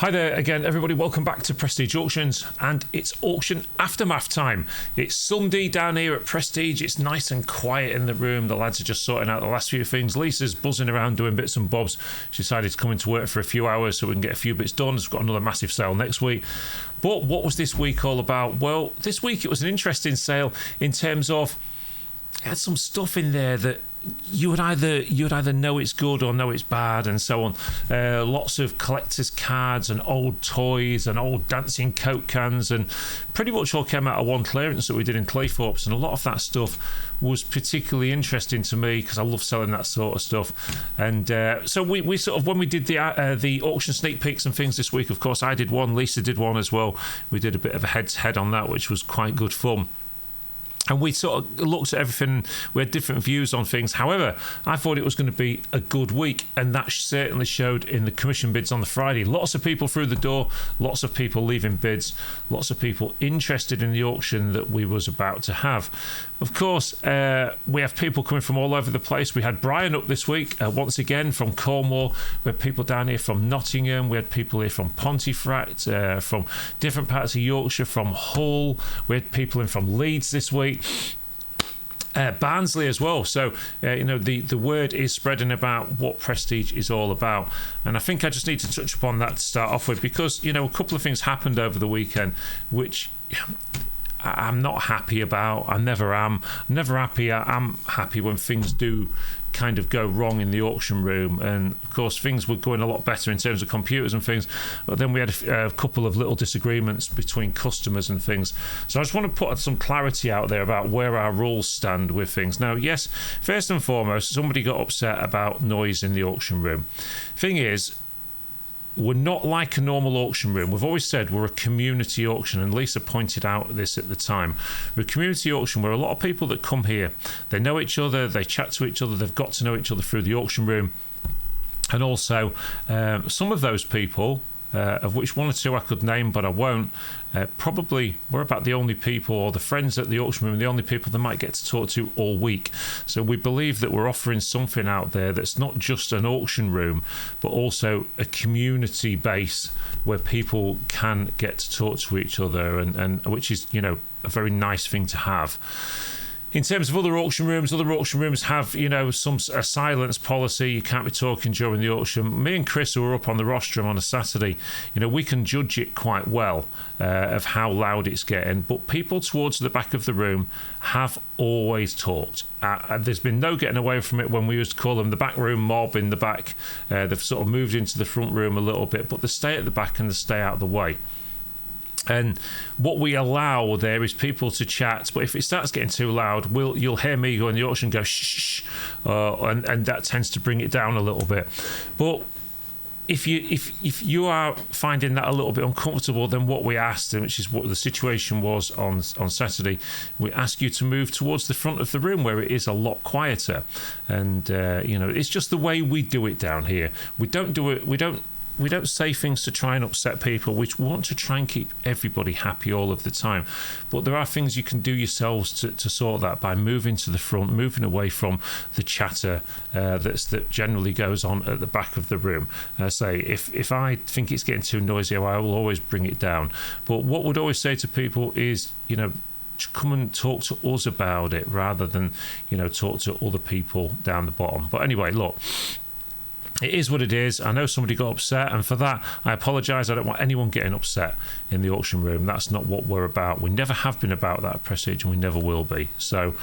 Hi there again, everybody. Welcome back to Prestige Auctions, and it's auction aftermath time. It's Sunday down here at Prestige. It's nice and quiet in the room. The lads are just sorting out the last few things. Lisa's buzzing around doing bits and bobs. She decided to come into work for a few hours so we can get a few bits done. We've got another massive sale next week. But what was this week all about? Well, this week it was an interesting sale in terms of it had some stuff in there that you would either know it's good or know it's bad, and so on. Lots of collector's cards and old toys and old dancing Coke cans, and pretty much all came out of one clearance that we did in Claythorpe's, and a lot of that stuff was particularly interesting to me because I love selling that sort of stuff. And so we sort of, when we did the auction sneak peeks and things this week, of course I did one, Lisa did one as well. We did a bit of a head-to-head on that, which was quite good fun. And we sort of looked at everything. We had different views on things. However, I thought it was going to be a good week, and that certainly showed in the commission bids on the Friday. Lots of people through the door, lots of people leaving bids, lots of people interested in the auction that we was about to have. Of course, we have people coming from all over the place. We had Brian up this week, once again, from Cornwall. We had people down here from Nottingham. We had people here from Pontefract, from different parts of Yorkshire, from Hull. We had people in from Leeds this week. Barnsley as well. So the word is spreading about what Prestige is all about, and I think I just need to touch upon that to start off with, because a couple of things happened over the weekend which I'm not happy about. I never am. I'm never happy. I'm happy when things do kind of go wrong in the auction room, and of course things were going a lot better in terms of computers and things, but then we had a couple of little disagreements between customers and things. So I just want to put some clarity out there about where our rules stand with things. Now, yes, first and foremost, somebody got upset about noise in the auction room. Thing is, we're not like a normal auction room. We've always said we're a community auction, and Lisa pointed out this at the time. We're a community auction where a lot of people that come here, they know each other, they chat to each other, they've got to know each other through the auction room. And also, some of those people, of which one or two I could name but I won't, probably we're about the only people, or the friends at the auction room, the only people they might get to talk to all week. So we believe that we're offering something out there that's not just an auction room, but also a community base where people can get to talk to each other, and which is a very nice thing to have. In terms of other auction rooms have, a silence policy. You can't be talking during the auction. Me and Chris, who were up on the rostrum on a Saturday, we can judge it quite well of how loud it's getting. But people towards the back of the room have always talked. There's been no getting away from it. When we used to call them the back room mob in the back, they've sort of moved into the front room a little bit, but they stay at the back and they stay out of the way. And what we allow there is people to chat, but if it starts getting too loud, you'll hear me go in the auction go shh, and that tends to bring it down a little bit. But if you are finding that a little bit uncomfortable, then what we asked, which is what the situation was on Saturday, we ask you to move towards the front of the room where it is a lot quieter. And it's just the way we do it down here. We don't say things to try and upset people. We want to try and keep everybody happy all of the time. But there are things you can do yourselves to sort that by moving to the front, moving away from the chatter that generally goes on at the back of the room. Say, if I think it's getting too noisy, I will always bring it down. But what we'd always say to people is, come and talk to us about it rather than, talk to other people down the bottom. But anyway, look, it is what it is. I know somebody got upset, and for that I apologise. I don't want anyone getting upset in the auction room. That's not what we're about. We never have been about that at Prestige, and we never will be. So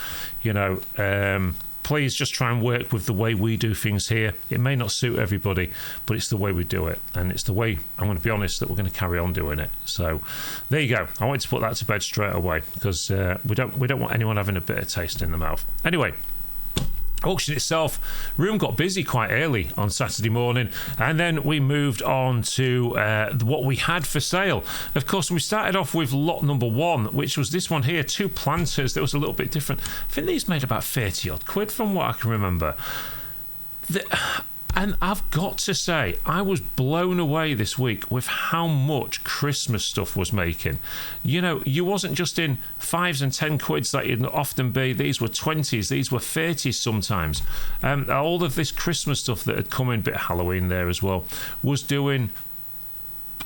please just try and work with the way we do things here. It may not suit everybody, but it's the way we do it, and it's the way, I'm going to be honest, that we're going to carry on doing it. So there you go. I wanted to put that to bed straight away, because we don't want anyone having a bitter taste in the mouth. Anyway, auction itself, room got busy quite early on Saturday morning, and then we moved on to what we had for sale. Of course, we started off with lot number one, which was this one here, two planters. That was a little bit different. I think these made about 30 odd quid from what I can remember. And I've got to say, I was blown away this week with how much Christmas stuff was making. You wasn't just in 5s and 10 quids that you'd often be. These were 20s, these were 30s sometimes. All of this Christmas stuff that had come in, bit of Halloween there as well, was doing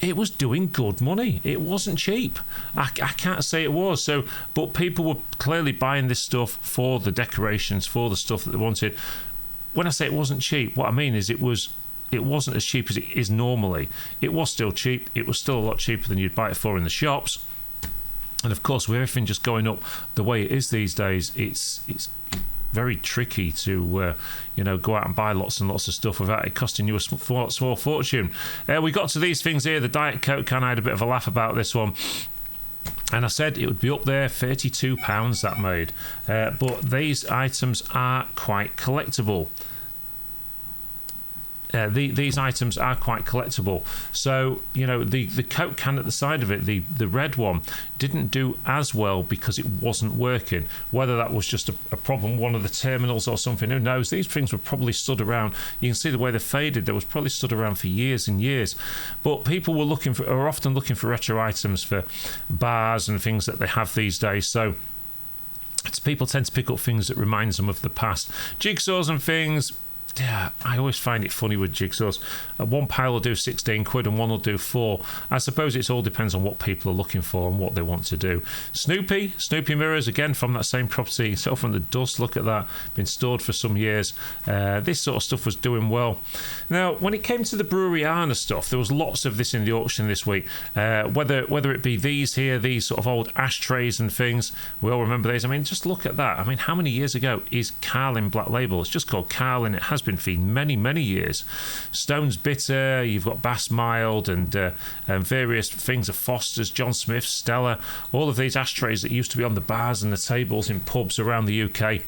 it was doing good money. It wasn't cheap. I can't say it was. So, but people were clearly buying this stuff for the decorations, for the stuff that they wanted. When I say it wasn't cheap, what I mean is it wasn't as cheap as it is normally. It was still cheap. It was still a lot cheaper than you'd buy it for in the shops. And of course, with everything just going up the way it is these days, it's very tricky to go out and buy lots and lots of stuff without it costing you a small fortune. We got to these things here. The Diet Coke can. I had a bit of a laugh about this one. And I said it would be up there, £32 that made. But these items are quite collectible. These items are quite collectible. So, the Coke can at the side of it, the red one, didn't do as well because it wasn't working. Whether that was just a problem, one of the terminals or something, who knows? These things were probably stood around. You can see the way they faded. They was probably stood around for years and years. But people are often looking for retro items for bars and things that they have these days. So people tend to pick up things that reminds them of the past. Jigsaws and things. Yeah, I always find it funny with jigsaws. One pile will do 16 quid and one will do 4. I suppose it all depends on what people are looking for and what they want to do. Snoopy mirrors, again from that same property, so from the dust. Look at that, been stored for some years. This sort of stuff was doing well. Now, when it came to the Breweriana stuff, there was lots of this in the auction this week. Whether it be these here, these sort of old ashtrays and things, we all remember these. I mean, just look at that. I mean, how many years ago is Carlin Black Label? It's just called Carlin. It has been for many years. Stone's Bitter, you've got Bass Mild and various things of Foster's, John Smith, Stella, all of these ashtrays that used to be on the bars and the tables in pubs around the UK.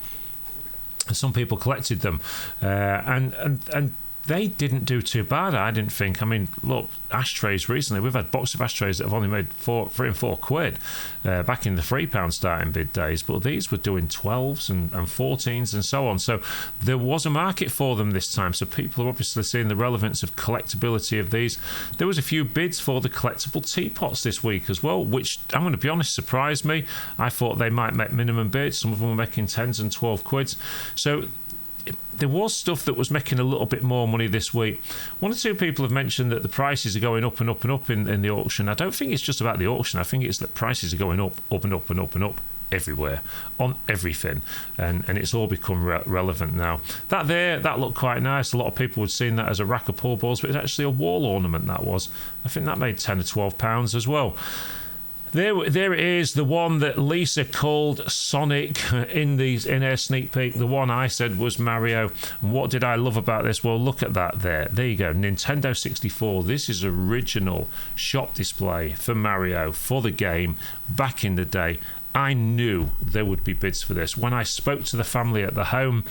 And some people collected them, and they didn't do too bad, I didn't think. I mean, look, ashtrays recently, we've had boxes of ashtrays that have only made 3 and 4 quid back in the £3 starting bid days, but these were doing 12s and 14s and so on. So there was a market for them this time. So people are obviously seeing the relevance of collectability of these. There was a few bids for the collectible teapots this week as well, which I'm going to be honest, surprised me. I thought they might make minimum bids. Some of them were making 10s and 12 quids. So there was stuff that was making a little bit more money this week. One or two people have mentioned that the prices are going up and up and up in the auction. I don't think it's just about the auction. I think it's that prices are going up and up and up and up everywhere, on everything, and it's all become relevant now. That looked quite nice. A lot of people would seen that as a rack of pool balls, but it's actually a wall ornament. That was, I think that made £10 or £12 as well. There it is, the one that Lisa called Sonic in her sneak peek. The one I said was Mario. And what did I love about this? Well, look at that there. There you go, Nintendo 64. This is original shop display for Mario, for the game, back in the day. I knew there would be bids for this. When I spoke to the family at the home,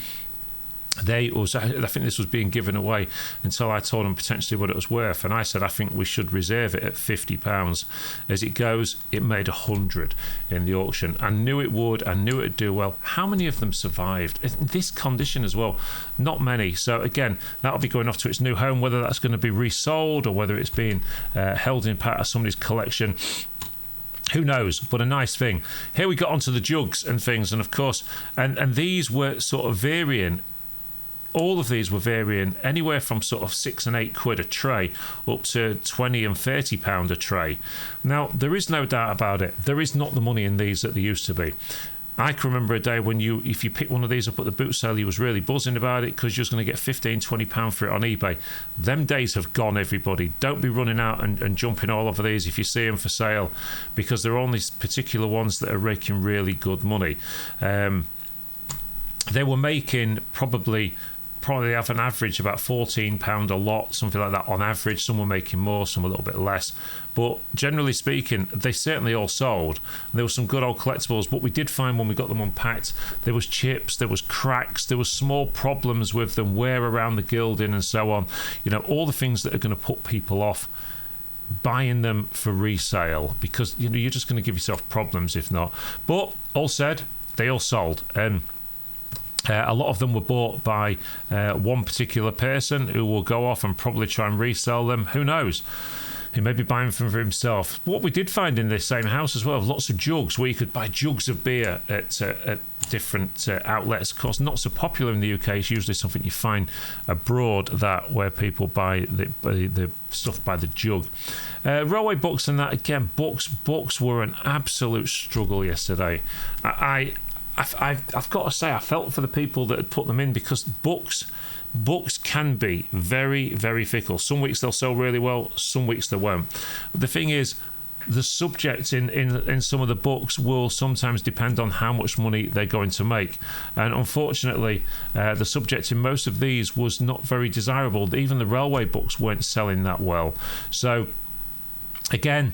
I think this was being given away until I told them potentially what it was worth, and I said I think we should reserve it at £50. As it goes, it made 100 in the auction. I knew it would. I knew it'd do well. How many of them survived in this condition as well? Not many. So again, that'll be going off to its new home. Whether that's going to be resold or whether it's being held in part of somebody's collection, who knows? But a nice thing. Here we got onto the jugs and things, and of course, and these were sort of varying. All of these were varying anywhere from sort of 6 and 8 quid a tray up to £20 and £30 a tray. Now, there is no doubt about it. There is not the money in these that there used to be. I can remember a day when if you picked one of these up at the boot sale, you was really buzzing about it because you was going to get £15, £20 for it on eBay. Them days have gone, everybody. Don't be running out and jumping all over these if you see them for sale, because there are only particular ones that are raking really good money. They were making probably have an average about £14 a lot, something like that on average. Some were making more, some a little bit less, but generally speaking, they certainly all sold. There were some good old collectibles. What we did find when we got them unpacked, there was chips, there was cracks, there was small problems with them, wear around the gilding and so on. All the things that are going to put people off buying them for resale, because you're just going to give yourself problems if not. But all said, they all sold, and a lot of them were bought by one particular person who will go off and probably try and resell them. Who knows? He may be buying them for himself. What we did find in this same house as well, lots of jugs where you could buy jugs of beer at different outlets. Of course, not so popular in the UK. It's usually something you find abroad, that where people buy the stuff by the jug. Railway books and that, again, books were an absolute struggle yesterday. I've got to say, I felt for the people that had put them in, because books can be very, very fickle. Some weeks they'll sell really well, some weeks they won't. But the thing is, the subject in some of the books will sometimes depend on how much money they're going to make. And unfortunately, the subject in most of these was not very desirable. Even the railway books weren't selling that well. So, again,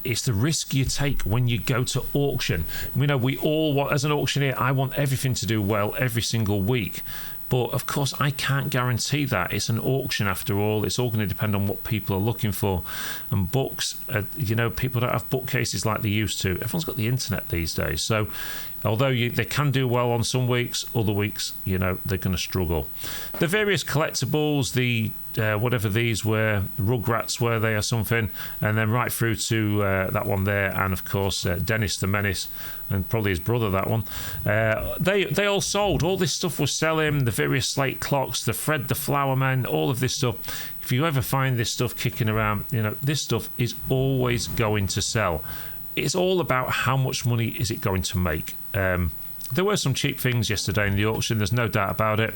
it's the risk you take when you go to auction. We all want, as an auctioneer, I want everything to do well every single week. But of course, I can't guarantee that. It's an auction after all. It's all going to depend on what people are looking for. And books, people don't have bookcases like they used to. Everyone's got the internet these days. So although they can do well on some weeks, other weeks, they're going to struggle. The various collectibles, the whatever these were, Rugrats were they or something, and then right through to that one there, and of course Dennis the Menace, and probably his brother, that one. They all sold. All this stuff was selling. The various slate clocks, the Fred the Flower Man, all of this stuff. If you ever find this stuff kicking around, this stuff is always going to sell. It's all about how much money is it going to make. There were some cheap things yesterday in the auction, there's no doubt about it.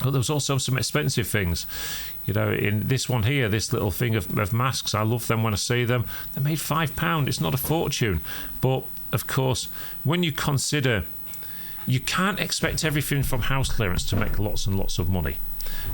But there was also some expensive things. In this one here, this little thing of masks, I love them when I see them. They made £5. It's not a fortune. But, of course, when you consider, you can't expect everything from house clearance to make lots and lots of money.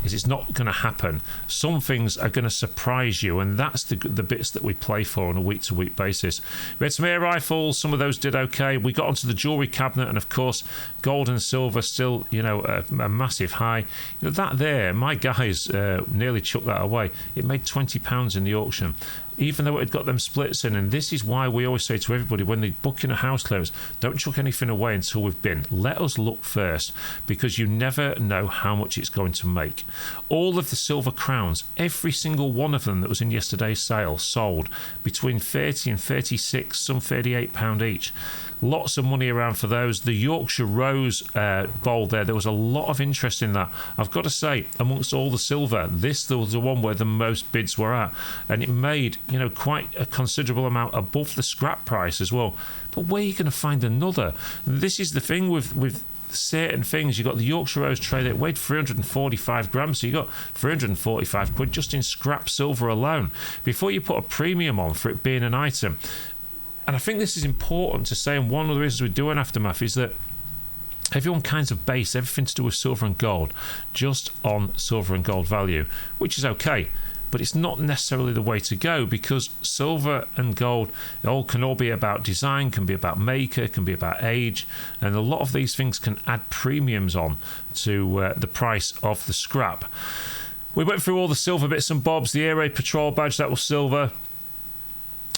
It's not going to happen. Some things are going to surprise you, and that's the bits that we play for on a week-to-week basis. We had some air rifles. Some of those did okay. We got onto the jewellery cabinet, and of course, gold and silver still, a massive high. That there, my guys nearly chucked that away. It made £20 in the auction, even though it had got them splits in. And this is why we always say to everybody, when they book in a house clearance, don't chuck anything away until we've been. Let us look first, because you never know how much it's going to make. All of the silver crowns, every single one of them that was in yesterday's sale, sold between 30 and 36, some £38 each. Lots of money around for those. The Yorkshire Rose bowl there was a lot of interest in that. I've got to say, amongst all the silver, this was the one where the most bids were at, and it made quite a considerable amount above the scrap price as well. But where are you going to find another? This is the thing with certain things. You got the Yorkshire Rose tray that weighed 345 grams, so you got 345 quid just in scrap silver alone, before you put a premium on for it being an item. And I think this is important to say, and one of the reasons we do an aftermath is that everyone kinds of base everything to do with silver and gold just on silver and gold value, which is okay, but it's not necessarily the way to go, because silver and gold can all be about design, can be about maker, can be about age, and a lot of these things can add premiums on to the price of the scrap. We went through all the silver bits and bobs. The Air Raid Patrol badge, that was silver.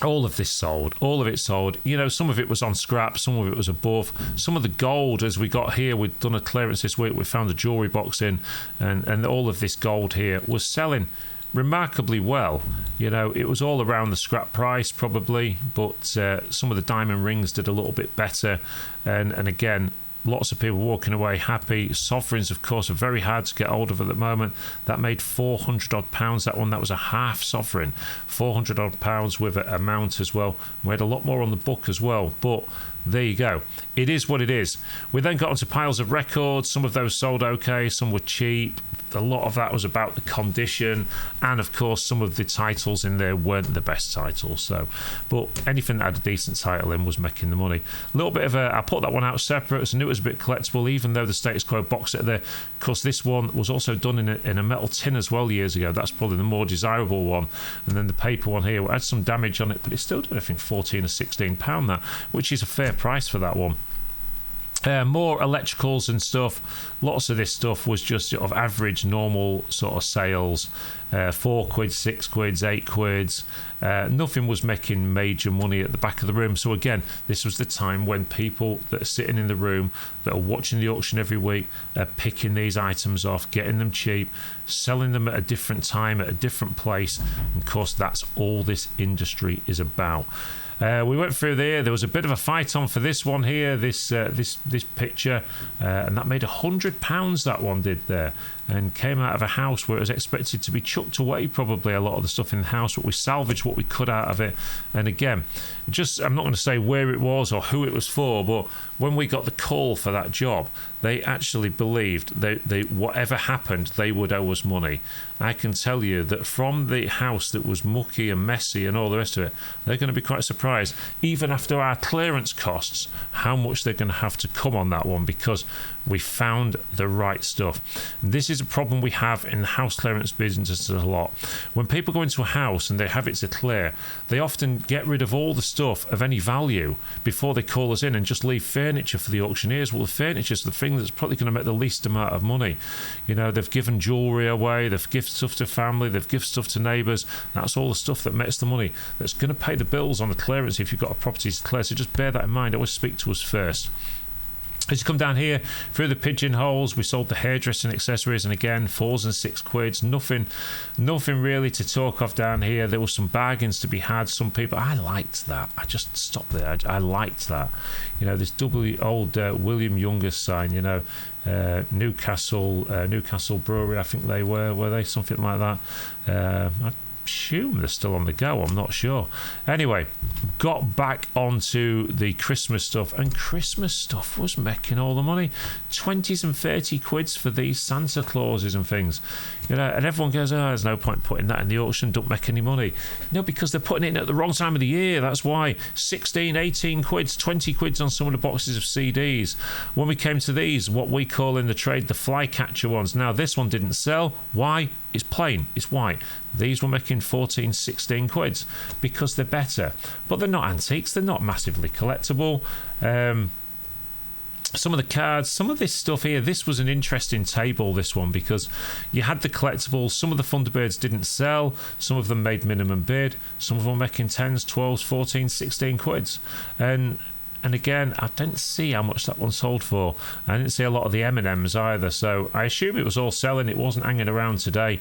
All of this sold. All of it sold. Some of it was on scrap, some of it was above. Some of the gold, as we got here, we'd done a clearance this week, we found the jewellery box in, and all of this gold here was selling remarkably well. It was all around the scrap price probably, but some of the diamond rings did a little bit better, and again, lots of people walking away happy. Sovereigns, of course, are very hard to get hold of at the moment. That made £400 odd. That one, that was a half sovereign. £400 odd with a mount as well. We had a lot more on the book as well, but there you go. It is what it is. We then got onto piles of records. Some of those sold okay, some were cheap. A lot of that was about the condition, and of course some of the titles in there weren't the best titles. So, but anything that had a decent title in was making the money. A little bit of I put that one out separate, so I knew it was a bit collectible, even though the status quo box set there. Of course, this one was also done in a metal tin as well years ago. That's probably the more desirable one. And then the paper one here had some damage on it, but it's still doing, I think, £14 or £16 that, which is a fair price for that one. More electricals and stuff. Lots of this stuff was just sort of average, normal sort of sales. £4, £6, £8. Nothing was making major money at the back of the room. So again, this was the time when people that are sitting in the room, that are watching the auction every week, are picking these items off, getting them cheap, selling them at a different time, at a different place. And of course, that's all this industry is about. We went through there was a bit of a fight on for this one here, this picture, and that made £100, that one did there, and came out of a house where it was expected to be chucked away, probably a lot of the stuff in the house, but we salvaged what we could out of it. And again, I'm not going to say where it was or who it was for, but when we got the call for that job, they actually believed they whatever happened, they would owe us money. I can tell you that from the house that was mucky and messy and all the rest of it, they're going to be quite surprised, even after our clearance costs, how much they're going to have to come on that one, because we found the right stuff. And this is a problem we have in the house clearance business a lot. When people go into a house and they have it to clear, they often get rid of all the stuff of any value before they call us in and just leave furniture for the auctioneers. Well, the furniture is the thing that's probably going to make the least amount of money. You know, they've given jewellery away, they've given stuff to family, they've given stuff to neighbours. That's all the stuff that makes the money, that's going to pay the bills on the clearance if you've got a property to clear. So just bear that in mind. Always speak to us first. As you come down here through the pigeonholes, we sold the hairdressing accessories, and again, £4 and £6. Nothing really to talk of down here. There was some bargains to be had. Some people, I liked that. I just stopped there. I liked that. You know, this old William Youngers sign. You know, Newcastle Brewery. I think they were they something like that. I assume they're still on the go, I'm not sure. Anyway, got back onto the Christmas stuff, and Christmas stuff was making all the money. 20s and 30 quids for these Santa Clauses and things, you know, and everyone goes, oh, there's no point putting that in the auction, don't make any money. No, because they're putting it in at the wrong time of the year. That's why 16, 18 quids, 20 quids on some of the boxes of CDs. When we came to these, what we call in the trade the flycatcher ones, now this one didn't sell. Why? It's plain, it's white. These were making 14, 16 quids because they're better, but they're not antiques, they're not massively collectible. Some of the cards, some of this stuff here, this was an interesting table, this one, because you had the collectibles. Some of the Thunderbirds didn't sell, some of them made minimum bid, some of them were making 10s, 12s, 14, 16 quids. And again, I didn't see how much that one sold for. I didn't see a lot of the M&Ms either, so I assume it was all selling. It wasn't hanging around today.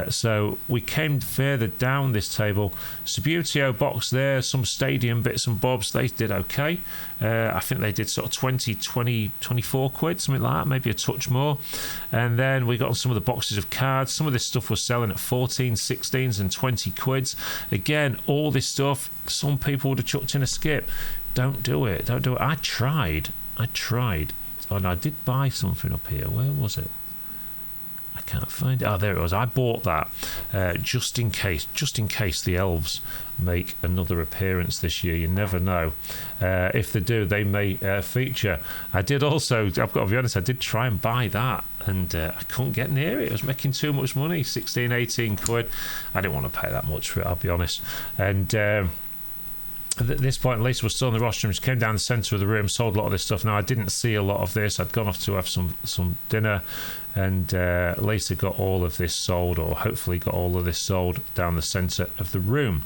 So we came further down this table. Subbuteo box there, some stadium bits and bobs, they did okay. I think they did sort of 20, 24 quid, something like that, maybe a touch more. And then we got on some of the boxes of cards. Some of this stuff was selling at 14, 16s and 20 quids. Again, all this stuff, some people would have chucked in a skip. Don't do it. I tried. Oh, no, I did buy something up here. Where was it? I can't find it. Oh, there it was. I bought that just in case the elves make another appearance this year. You never know. If they do, they may feature. I did also, I've got to be honest, I did try and buy that, and I couldn't get near it. It was making too much money, 16, 18 quid. I didn't want to pay that much for it, I'll be honest. And at this point, Lisa was still in the rostrum. She came down the centre of the room, sold a lot of this stuff. Now, I didn't see a lot of this. I'd gone off to have some dinner, and Lisa got all of this sold, or hopefully got all of this sold down the centre of the room.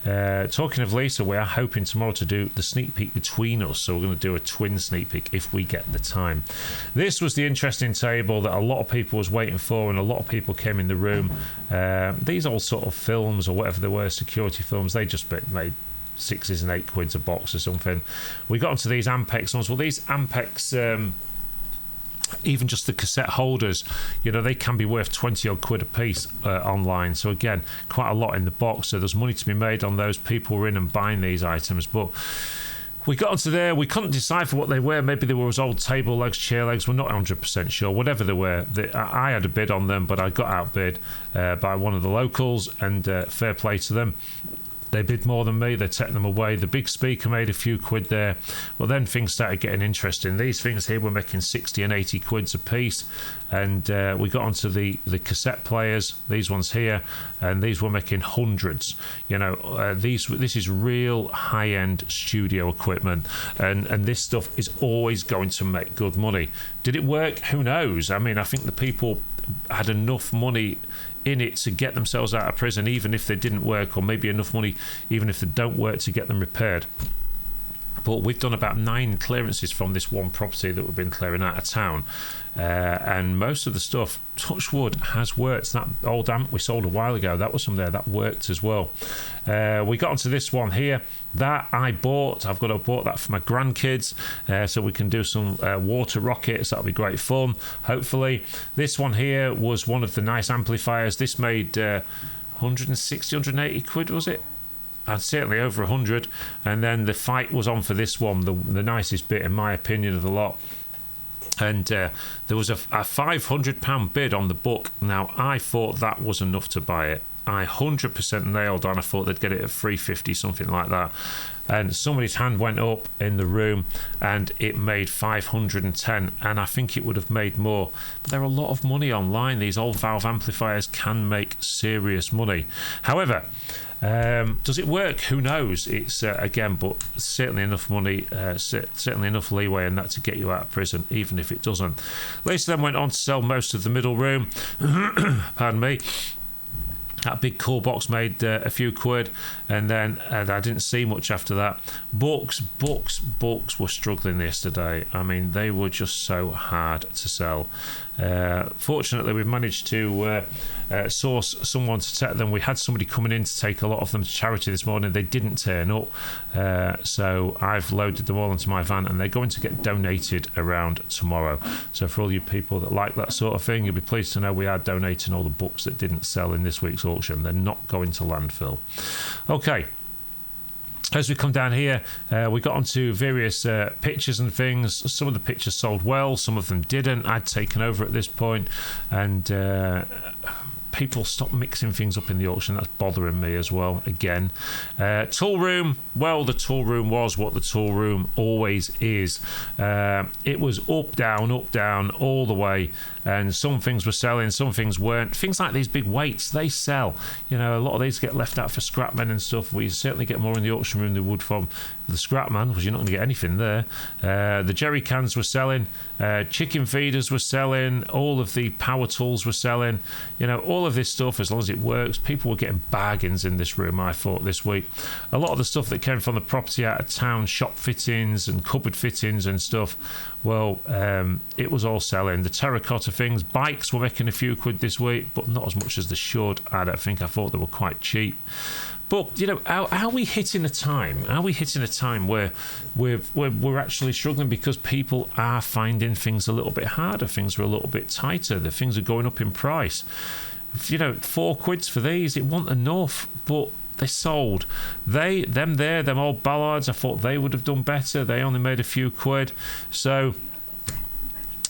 Talking of Lisa, we are hoping tomorrow to do the sneak peek between us, so we're going to do a twin sneak peek if we get the time. This was the interesting table that a lot of people was waiting for, and a lot of people came in the room. These old sort of films, or whatever they were, security films, they just made 6s and 8 quids a box or something. We got onto these Ampex ones. Well, these Ampex, even just the cassette holders, you know, they can be worth 20 odd quid a piece online. So again, quite a lot in the box. So there's money to be made on those. People were in and buying these items, but we got onto there. We couldn't decipher what they were. Maybe they were as old table legs, chair legs. We're not 100% sure. Whatever they were, I had a bid on them, but I got outbid by one of the locals, and fair play to them. They bid more than me. They took them away. The big speaker made a few quid there. Well, then things started getting interesting. These things here were making 60 and 80 quids a piece. And we got onto the cassette players, these ones here, and these were making hundreds. You know, this is real high-end studio equipment, and this stuff is always going to make good money. Did it work? Who knows? I mean, I think the people had enough money in it to get themselves out of prison, even if they didn't work, or maybe enough money, even if they don't work, to get them repaired. But we've done about 9 clearances from this one property that we've been clearing out of town. And most of the stuff, touch wood, has worked. That old amp we sold a while ago, that was from there, that worked as well. We got onto this one here. That I bought. I've bought that for my grandkids, so we can do some water rockets. That'll be great fun, hopefully. This one here was one of the nice amplifiers. This made 160, 180 quid, was it? And certainly over 100. And then the fight was on for this one, the nicest bit in my opinion of the lot. And there was a £500 bid on the book. Now I thought that was enough to buy it. I 100% nailed on. I thought they'd get it at 350, something like that. And somebody's hand went up in the room and it made 510, and I think it would have made more. But there are a lot of money online. These old valve amplifiers can make serious money. However, does it work? Who knows? It's again, but certainly enough money, certainly enough leeway in that to get you out of prison, even if it doesn't. Lisa then went on to sell most of the middle room. Pardon me. That big cool box made a few quid, and then I didn't see much after that. Books were struggling yesterday. I mean, they were just so hard to sell. Fortunately, we managed to source someone to take them. We had somebody coming in to take a lot of them to charity this morning. They didn't turn up, so I've loaded them all into my van, and they're going to get donated around tomorrow. So for all you people that like that sort of thing, you'll be pleased to know we are donating all the books that didn't sell in this week's auction. They're not going to landfill. Okay. As we come down here, we got onto various pictures and things. Some of the pictures sold well, some of them didn't. I'd taken over at this point, and people stopped mixing things up in the auction. That's bothering me as well, again. Tool room, well, the tool room was what the tool room always is. It was up, down, all the way. And some things were selling, some things weren't. Things like these big weights, they sell. You know, a lot of these get left out for scrapmen and stuff. We certainly get more in the auction room than we would from the scrapman, because you're not going to get anything there. The jerry cans were selling. Chicken feeders were selling. All of the power tools were selling. You know, all of this stuff, as long as it works, people were getting bargains in this room, I thought, this week. A lot of the stuff that came from the property out of town, shop fittings and cupboard fittings and stuff, well, it was all selling. The terracotta things, bikes were making a few quid this week, but not as much as they should. I don't think. I thought they were quite cheap. But, you know, are we hitting a time? Are we hitting a time where we're actually struggling because people are finding things a little bit harder, things are a little bit tighter, the things are going up in price? You know, 4 quids for these, it wasn't enough, but they sold. Them old ballards, I thought they would have done better. They only made a few quid. So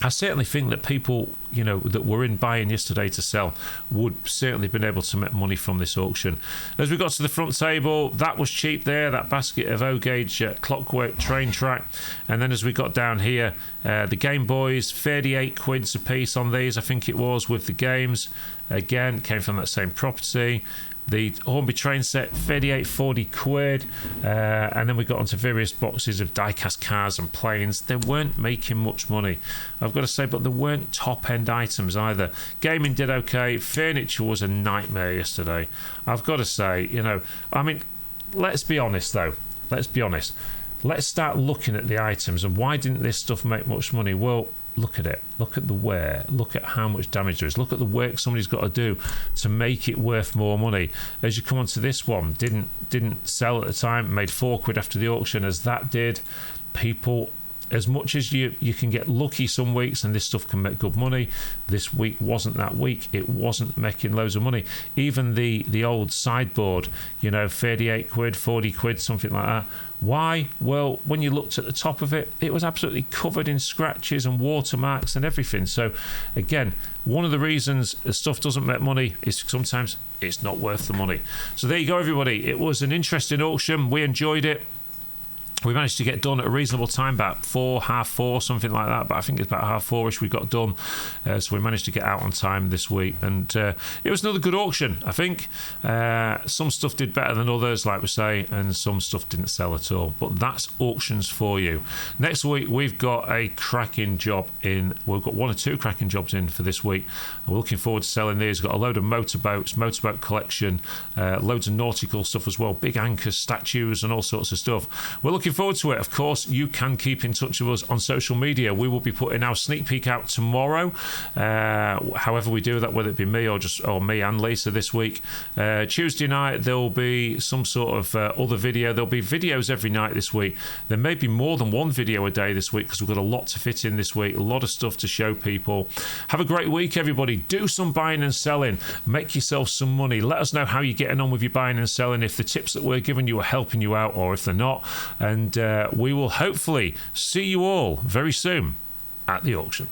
I certainly think that people, you know, that were in buying yesterday to sell would certainly been able to make money from this auction. As we got to the front table, that was cheap there, that basket of O-gauge clockwork train track. And then as we got down here, the Game Boys, 38 quids a piece on these, I think it was, with the games. Again, came from that same property. The Hornby train set, 38, 40 quid. And then we got onto various boxes of die-cast cars and planes. They weren't making much money, I've got to say, but they weren't top-end items either. Gaming did okay. Furniture was a nightmare yesterday, I've got to say. You know, I mean, let's be honest, though. Let's be honest. Let's start looking at the items. And why didn't this stuff make much money? Well, look at it. Look at the wear. Look at how much damage there is. Look at the work somebody's got to do to make it worth more money. As you come onto this one, didn't sell at the time, made 4 quid after the auction, as that did. People, as much as you can get lucky some weeks and this stuff can make good money, this week wasn't that week. It wasn't making loads of money. Even the old sideboard, you know, 38 quid, 40 quid, something like that. Why? Well, when you looked at the top of it, it was absolutely covered in scratches and watermarks and everything. So again, one of the reasons stuff doesn't make money is sometimes it's not worth the money. So there you go, everybody. It was an interesting auction. We enjoyed it. we managed to get done at a reasonable time, about 4:30, something like that. But I think it's about 4:30ish we got done. So we managed to get out on time this week. And it was another good auction, I think. Some stuff did better than others, like we say, and some stuff didn't sell at all. But that's auctions for you. Next week, we've got a cracking job in. We've got 1 or 2 cracking jobs in for this week. We're looking forward to selling these. We've got a load of motorboat collection, loads of nautical stuff as well, big anchors, statues, and all sorts of stuff. We're looking forward to it. Of course, you can keep in touch with us on social media. We will be putting our sneak peek out tomorrow. However we do that, whether it be me or me and Lisa this week. Tuesday night there will be some sort of other video. There'll be videos every night this week. There may be more than one video a day this week because we've got a lot to fit in this week, a lot of stuff to show people. Have a great week, everybody. Do some buying and selling. Make yourself some money. Let us know how you're getting on with your buying and selling, if the tips that we're giving you are helping you out or if they're not. And we will hopefully see you all very soon at the auction.